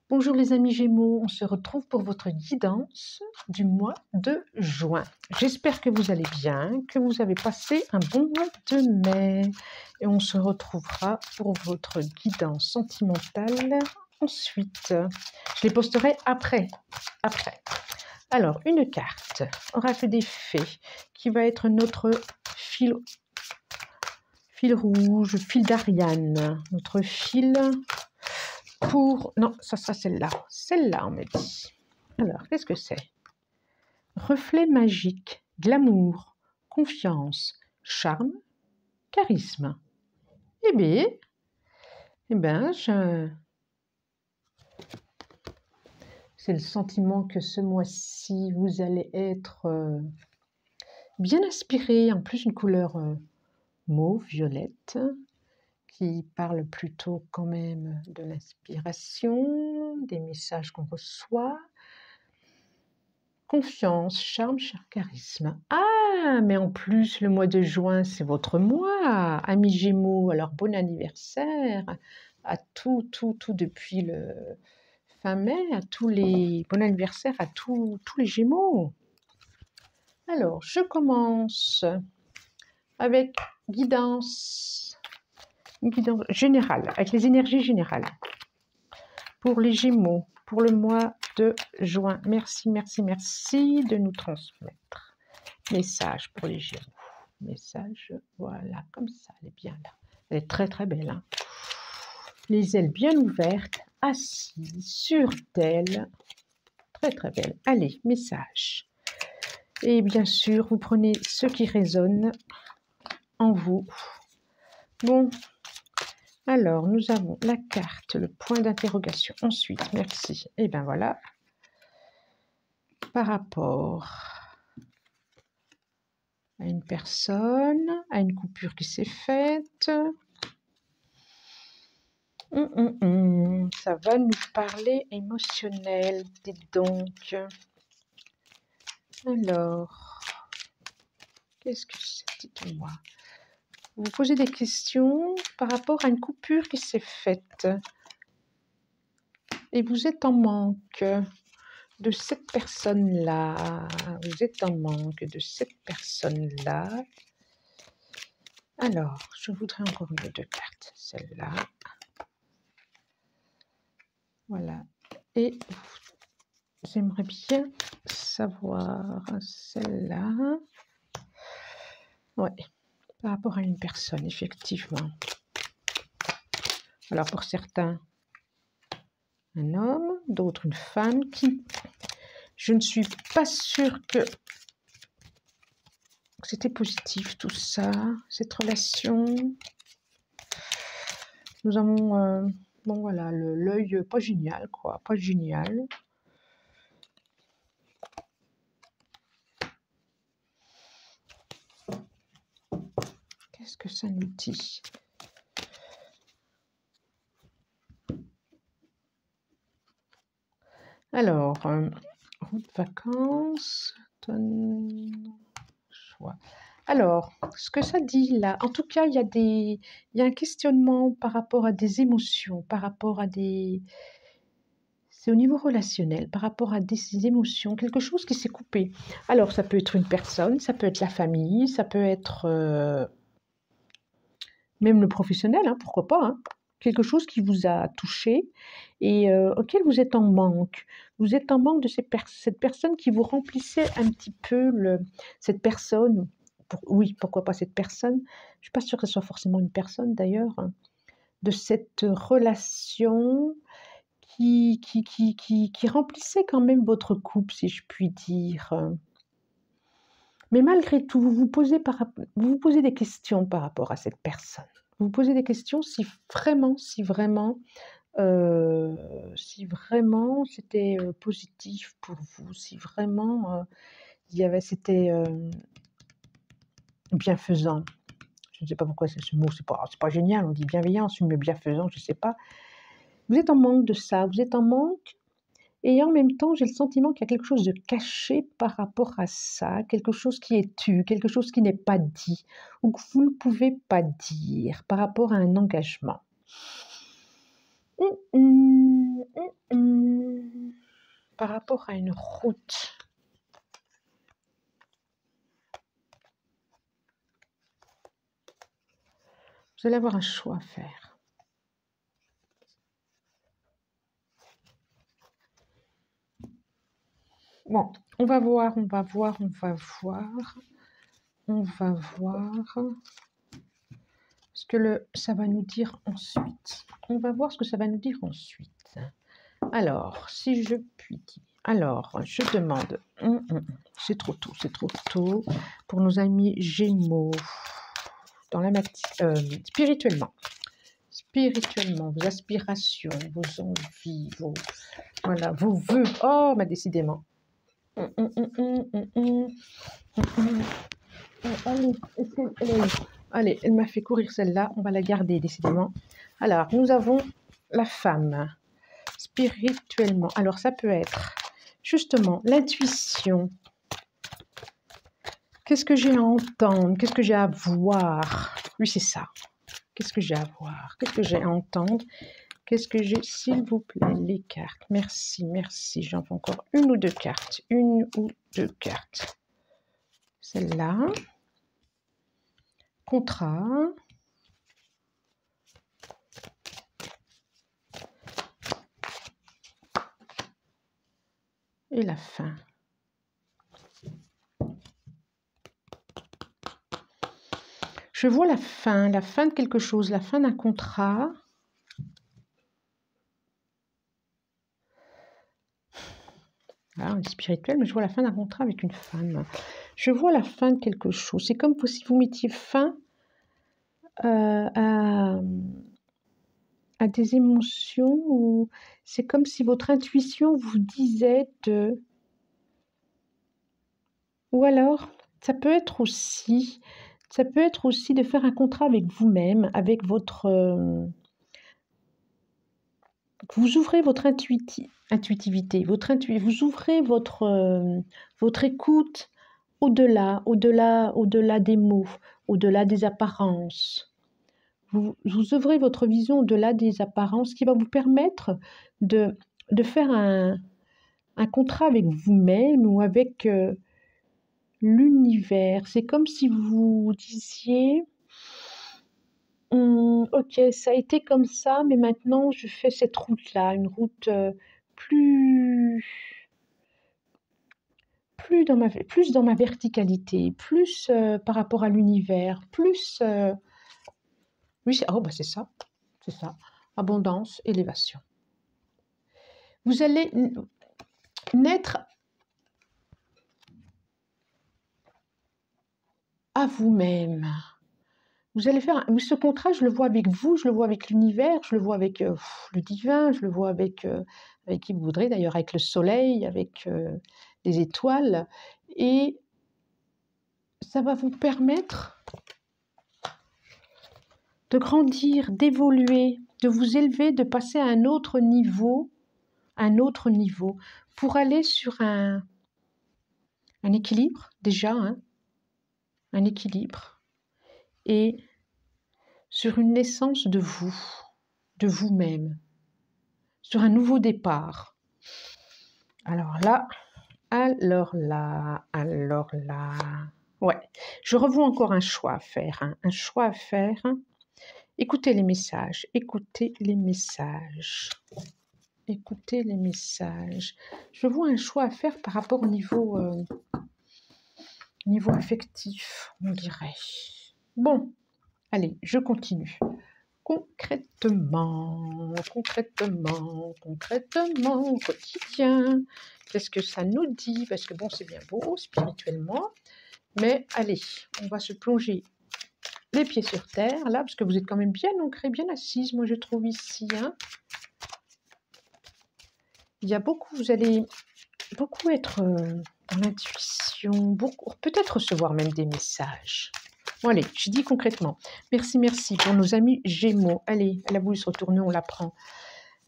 Bonjour les amis Gémeaux, on se retrouve pour votre guidance du mois de juin. J'espère que vous allez bien, que vous avez passé un bon mois de mai. Et on se retrouvera pour votre guidance sentimentale ensuite. Je les posterai après. Alors, une carte, oracle des fées, qui va être notre fil rouge, fil d'Ariane, notre fil... Non, ça sera celle-là. Celle-là, on me dit. Alors, qu'est-ce que c'est? Reflet magique, glamour, confiance, charme, charisme. Eh bien, c'est le sentiment que ce mois-ci, vous allez être bien inspiré. En plus, une couleur mauve, violette, qui parle plutôt quand même de l'inspiration, des messages qu'on reçoit. Confiance, charme, charisme. Ah, mais en plus, le mois de juin, c'est votre mois, amis Gémeaux. Alors, bon anniversaire à tout depuis le fin mai, bon anniversaire à tous les Gémeaux. Alors, je commence avec guidance générale, avec les énergies générales. Pour les Gémeaux, pour le mois de juin. Merci de nous transmettre. Message pour les Gémeaux. Message, voilà, comme ça, elle est bien là. Elle est très belle. Hein. Les ailes bien ouvertes, assises sur d'elle. Très belle. Allez, message. Et bien sûr, vous prenez ce qui résonne en vous. Bon. Alors, nous avons la carte, le point d'interrogation. Ensuite, merci. Et bien voilà. Par rapport à une personne, à une coupure qui s'est faite. Ça va nous parler émotionnel, dites donc. Alors, qu'est-ce que c'est? Dites-moi. Vous vous posez des questions par rapport à une coupure qui s'est faite. Et vous êtes en manque de cette personne-là. Vous êtes en manque de cette personne-là. Alors, je voudrais encore une deux cartes. Celle-là. Voilà. Et j'aimerais bien savoir celle-là. Ouais. Par rapport à une personne, effectivement. Alors, pour certains, un homme, d'autres une femme qui... Je ne suis pas sûre que c'était positif tout ça, cette relation. Nous avons, bon voilà, l'œil pas génial, quoi, pas génial. Qu'est-ce que ça nous dit? Alors, route vacances, choix. Alors, ce que ça dit là, en tout cas, il y a un questionnement par rapport à des émotions, par rapport à des... C'est au niveau relationnel, par rapport à des émotions, quelque chose qui s'est coupé. Alors, ça peut être une personne, ça peut être la famille, ça peut être même le professionnel, hein, pourquoi pas, hein. Quelque chose qui vous a touché et auquel vous êtes en manque. Vous êtes en manque de cette personne qui vous remplissait un petit peu cette personne. Oui, pourquoi pas cette personne. Je ne suis pas sûre que ce soit forcément une personne d'ailleurs. Hein, de cette relation qui remplissait quand même votre couple, si je puis dire. Mais malgré tout, vous vous posez des questions par rapport à cette personne. Vous vous posez des questions si vraiment c'était positif pour vous, si vraiment c'était bienfaisant. Je ne sais pas pourquoi ce mot, c'est pas génial, on dit bienveillance, mais bienfaisant, je ne sais pas. Vous êtes en manque de ça, vous êtes en manque, et en même temps, j'ai le sentiment qu'il y a quelque chose de caché par rapport à ça, quelque chose qui est tu, quelque chose qui n'est pas dit, ou que vous ne pouvez pas dire par rapport à un engagement. par rapport à une route. Vous allez avoir un choix à faire. Bon, on va voir ce que ça va nous dire ensuite. On va voir ce que ça va nous dire ensuite. Alors, si je puis dire. Alors, je demande. C'est trop tôt pour nos amis Gémeaux. Dans la matière, spirituellement, vos aspirations, vos envies, voilà, vos vœux. Oh, bah décidément. Allez, elle m'a fait courir celle-là. On va la garder décidément. Alors, nous avons la femme. Spirituellement. Alors, ça peut être justement l'intuition. Qu'est-ce que j'ai à entendre? Qu'est-ce que j'ai à voir? Oui, c'est ça. Qu'est-ce que j'ai à voir? Qu'est-ce que j'ai à entendre? Qu'est-ce que j'ai? S'il vous plaît, les cartes. Merci, merci. J'en fais encore une ou deux cartes. Une ou deux cartes. Celle-là. Contrat. Et la fin. Je vois la fin de quelque chose, la fin d'un contrat. Là, on est spirituel, mais je vois la fin d'un contrat avec une femme. Je vois la fin de quelque chose. C'est comme si vous mettiez fin à des émotions, ou c'est comme si votre intuition vous disait de... Ou alors, ça peut être aussi de faire un contrat avec vous-même, avec votre... vous ouvrez votre intuitivité, vous ouvrez votre écoute au-delà des mots, au-delà des apparences. Vous ouvrez votre vision au-delà des apparences, qui va vous permettre de faire un contrat avec vous-même ou avec l'univers. C'est comme si vous disiez... ok, ça a été comme ça, mais maintenant je fais cette route-là, une route plus dans ma verticalité, plus par rapport à l'univers, plus... oui, bah c'est ça, abondance, élévation. Vous allez naître à vous-même. Vous allez faire ce contrat, je le vois avec vous, je le vois avec l'univers, je le vois avec le divin, je le vois avec qui vous voudrez, d'ailleurs avec le soleil, avec les étoiles, et ça va vous permettre de grandir, d'évoluer, de vous élever, de passer à un autre niveau, pour aller sur un équilibre déjà, un équilibre, et sur une naissance de vous-même, sur un nouveau départ. Alors là, ouais, je revois encore un choix à faire, Écoutez les messages, Je vois un choix à faire par rapport au niveau affectif, on dirait. Bon, allez, je continue. Concrètement, au quotidien, qu'est-ce que ça nous dit? Parce que bon, c'est bien beau spirituellement, mais allez, on va se plonger les pieds sur terre, là, parce que vous êtes quand même bien ancrée, bien assise, moi je trouve ici. Il y a vous allez beaucoup être dans l'intuition, peut-être recevoir même des messages. Bon, allez, je dis concrètement. Merci pour nos amis Gémeaux. Allez, elle a voulu se retourner, on la prend.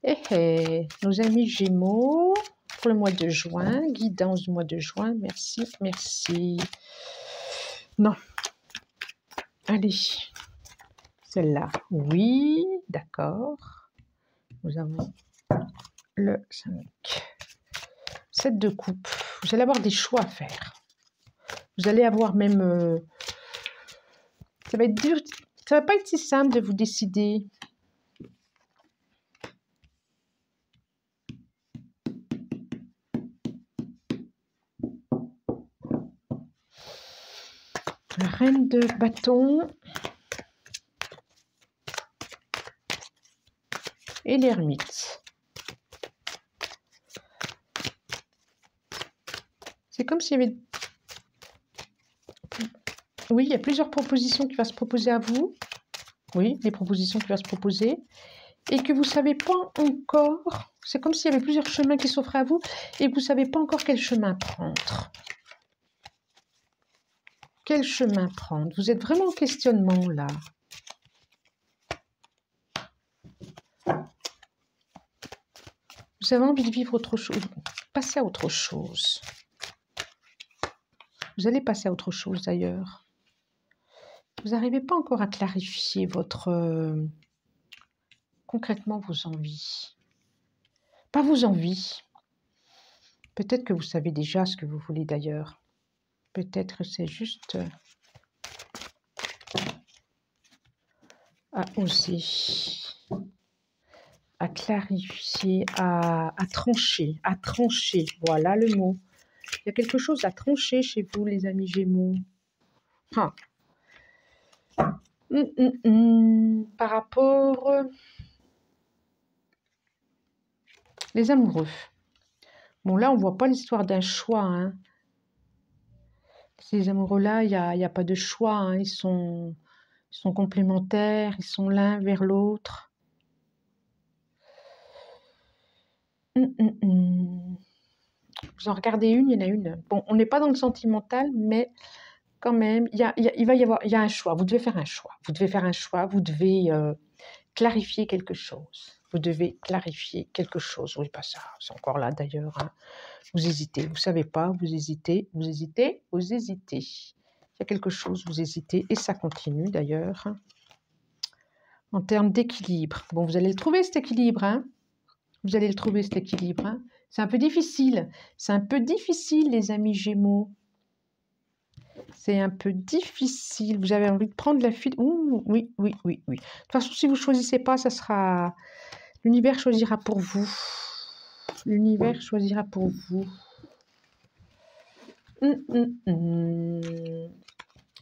Nos amis Gémeaux, pour le mois de juin, guidance du mois de juin, merci. Non. Allez, celle-là, oui, d'accord. Nous avons le 5 7 de coupe. Vous allez avoir des choix à faire. Vous allez avoir même... ça va être dur. Ça va pas être si simple de vous décider. La reine de bâton. Et l'ermite. C'est comme s'il y avait... Oui, il y a plusieurs propositions qui vont se proposer à vous. Oui, des propositions qui vont se proposer. Et que vous ne savez pas encore... C'est comme s'il y avait plusieurs chemins qui s'offraient à vous et que vous ne savez pas encore quel chemin prendre. Quel chemin prendre? Vous êtes vraiment en questionnement, là. Vous avez envie de vivre autre chose. Passer à autre chose. Vous allez passer à autre chose, d'ailleurs. Vous n'arrivez pas encore à clarifier votre... concrètement, vos envies. Pas vos envies. Peut-être que vous savez déjà ce que vous voulez, d'ailleurs. Peut-être c'est juste... à oser, à clarifier, à trancher, voilà le mot. Il y a quelque chose à trancher chez vous, les amis Gémeaux. Ah. Par rapport... les amoureux. Bon, là, on ne voit pas l'histoire d'un choix. Hein. Ces amoureux-là, il n'y a pas de choix. Hein. Ils sont complémentaires, ils sont l'un vers l'autre. Vous en regardez une, il y en a une. Bon, on n'est pas dans le sentimental, mais quand même, il y a un choix. Vous devez faire un choix. Vous devez faire un choix. Vous devez clarifier quelque chose. Vous devez clarifier quelque chose. Oui, pas ça. C'est encore là d'ailleurs. Hein. Vous hésitez. Vous ne savez pas. Vous hésitez. Vous hésitez. Vous hésitez. Il y a quelque chose. Vous hésitez. Et ça continue d'ailleurs. En termes d'équilibre. Bon, vous allez le trouver cet équilibre. Hein. Vous allez le trouver cet équilibre. Hein. C'est un peu difficile. C'est un peu difficile, les amis Gémeaux. C'est un peu difficile. Vous avez envie de prendre la fuite. Ouh, oui. De toute façon, si vous ne choisissez pas, ça sera... L'univers choisira pour vous. L'univers choisira pour vous.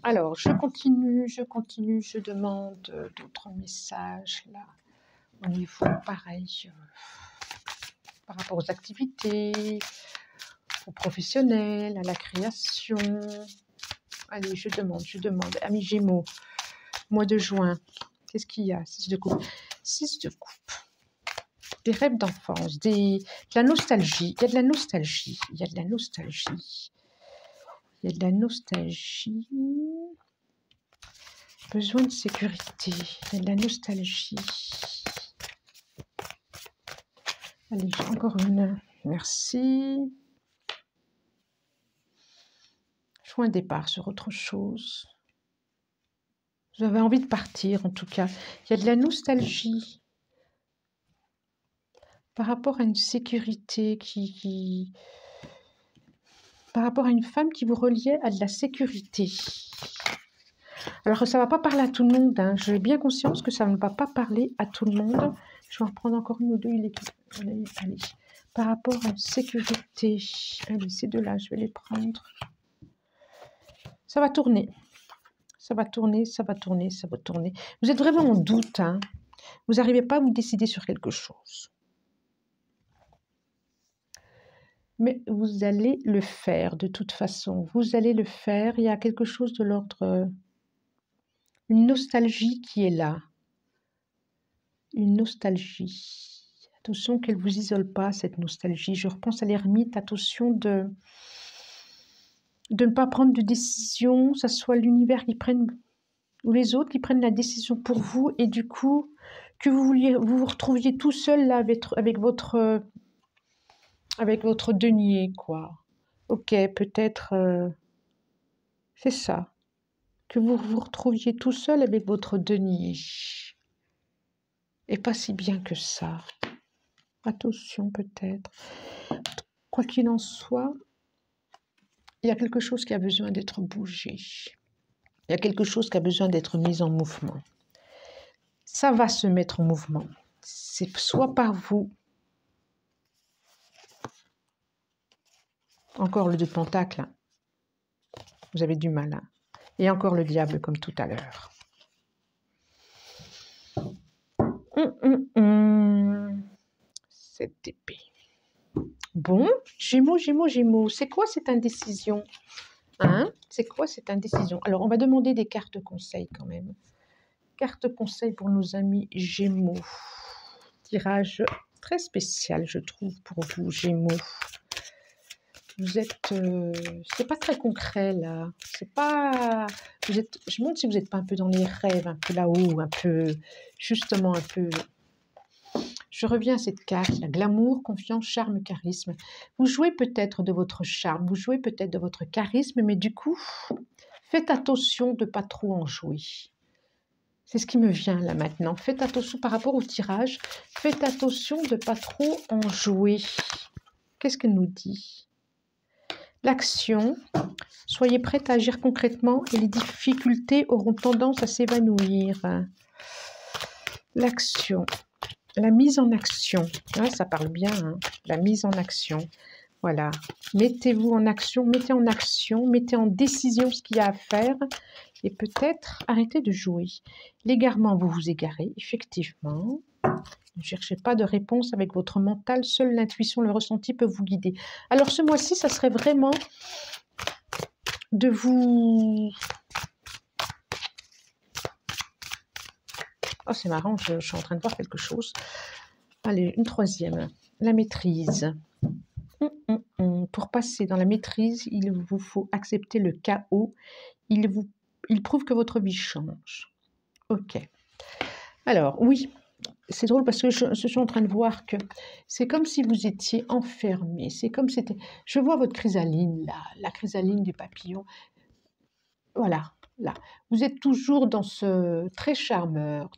Alors, je continue. Je demande d'autres messages, là. Au niveau, pareil, par rapport aux activités, aux professionnels, à la création. Allez, je demande. Amis Gémeaux, mois de juin, qu'est-ce qu'il y a? 6 de coupe. 6 de coupe. Des rêves d'enfance, de la nostalgie. Il y a de la nostalgie. Besoin de sécurité. Il y a de la nostalgie. Allez, encore une. Merci. Je vois un départ sur autre chose. Vous avez envie de partir, en tout cas. Il y a de la nostalgie par rapport à une sécurité par rapport à une femme qui vous reliait à de la sécurité. Alors, ça ne va pas parler à tout le monde. Hein. J'ai bien conscience que ça ne va pas parler à tout le monde. Je vais en reprendre encore une ou deux. Allez. Par rapport à une sécurité. Allez, ces deux-là, je vais les prendre. Ça va tourner. Ça va tourner. Vous êtes vraiment en doute. Hein. Vous n'arrivez pas à vous décider sur quelque chose. Mais vous allez le faire de toute façon. Vous allez le faire. Il y a quelque chose de l'ordre... une nostalgie qui est là. Une nostalgie. Attention qu'elle ne vous isole pas, cette nostalgie. Je repense à l'ermite. Attention de ne pas prendre de décision. Ça soit l'univers qui prenne... ou les autres qui prennent la décision pour vous. Et du coup, que vous vous retrouviez tout seul là avec votre denier, quoi. Ok, peut-être... c'est ça. Que vous vous retrouviez tout seul avec votre denier. Et pas si bien que ça. Attention peut-être. quoi qu'il en soit, il y a quelque chose qui a besoin d'être bougé. Il y a quelque chose qui a besoin d'être mis en mouvement. Ça va se mettre en mouvement. C'est soit par vous. Encore le 2 de Pentacle. Hein. Vous avez du mal. Hein. Et encore le diable comme tout à l'heure. Cette épée. Bon, Gémeaux, Gémeaux, Gémeaux. C'est quoi cette indécision? Hein? C'est quoi cette indécision? Alors, on va demander des cartes conseils quand même. Cartes conseils pour nos amis Gémeaux. Tirage très spécial, je trouve, pour vous, Gémeaux. Vous êtes... c'est pas très concret, là. C'est pas... Vous êtes, je me demande si vous n'êtes pas un peu dans les rêves, un peu là-haut, un peu... Justement, un peu... Je reviens à cette carte, la glamour, confiance, charme, charisme. Vous jouez peut-être de votre charme, vous jouez peut-être de votre charisme, mais du coup, faites attention de ne pas trop en jouer. C'est ce qui me vient là maintenant. Faites attention par rapport au tirage. Faites attention de ne pas trop en jouer. Qu'est-ce qu'elle nous dit? L'action. Soyez prête à agir concrètement et les difficultés auront tendance à s'évanouir. L'action. La mise en action, ah, ça parle bien, hein. La mise en action, voilà. Mettez-vous en action, mettez en décision ce qu'il y a à faire et peut-être arrêtez de jouer. L'égarement, vous vous égarez, effectivement. Ne cherchez pas de réponse avec votre mental, seule l'intuition, le ressenti peut vous guider. Alors ce mois-ci, ça serait vraiment de vous... Oh, c'est marrant, je suis en train de voir quelque chose. Allez, une troisième. La maîtrise. Pour passer dans la maîtrise, il vous faut accepter le chaos. Il prouve que votre vie change. Ok. Alors, oui, c'est drôle parce que je suis en train de voir que c'est comme si vous étiez enfermé. C'est comme si c'était... Je vois votre chrysaline, là, la chrysaline du papillon. Voilà. Là, vous êtes toujours dans ce très charmeur,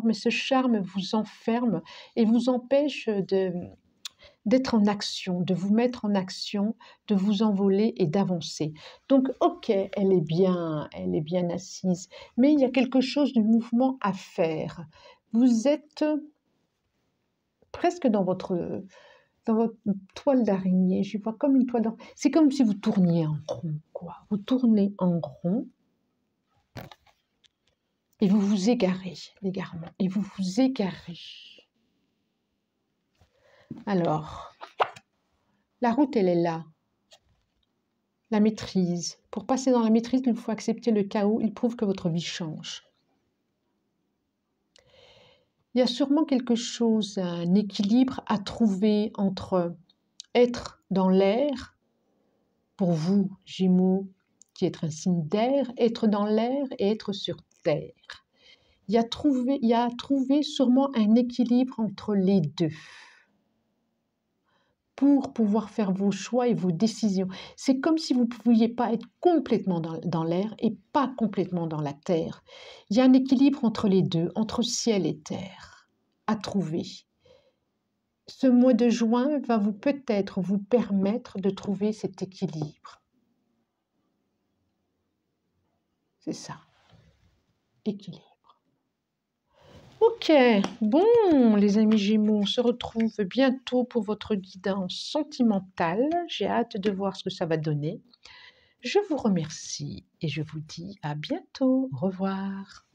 mais ce charme vous enferme et vous empêche d'être en action, de vous mettre en action, de vous envoler et d'avancer. Donc, ok, elle est bien assise, mais il y a quelque chose de mouvement à faire. Vous êtes presque dans votre toile d'araignée, je vois comme une toile d'araignée. C'est comme si vous tourniez en rond, quoi. Vous tournez en rond. Et vous vous égarez, l'égarement, et vous vous égarez. Alors, la route, elle est là. La maîtrise. Pour passer dans la maîtrise, il faut accepter le chaos. Il prouve que votre vie change. Il y a sûrement quelque chose, un équilibre à trouver entre être dans l'air, pour vous, Gémeaux, qui êtes un signe d'air, être dans l'air et être sur terre. Il y a trouvé sûrement un équilibre entre les deux pour pouvoir faire vos choix et vos décisions. C'est comme si vous ne pouviez pas être complètement dans l'air et pas complètement dans la terre. Il y a un équilibre entre les deux, entre ciel et terre, à trouver. Ce mois de juin va peut-être vous permettre de trouver cet équilibre. C'est ça, équilibre. Ok, bon les amis Gémeaux, on se retrouve bientôt pour votre guidance sentimentale. J'ai hâte de voir ce que ça va donner. Je vous remercie et je vous dis à bientôt. Au revoir.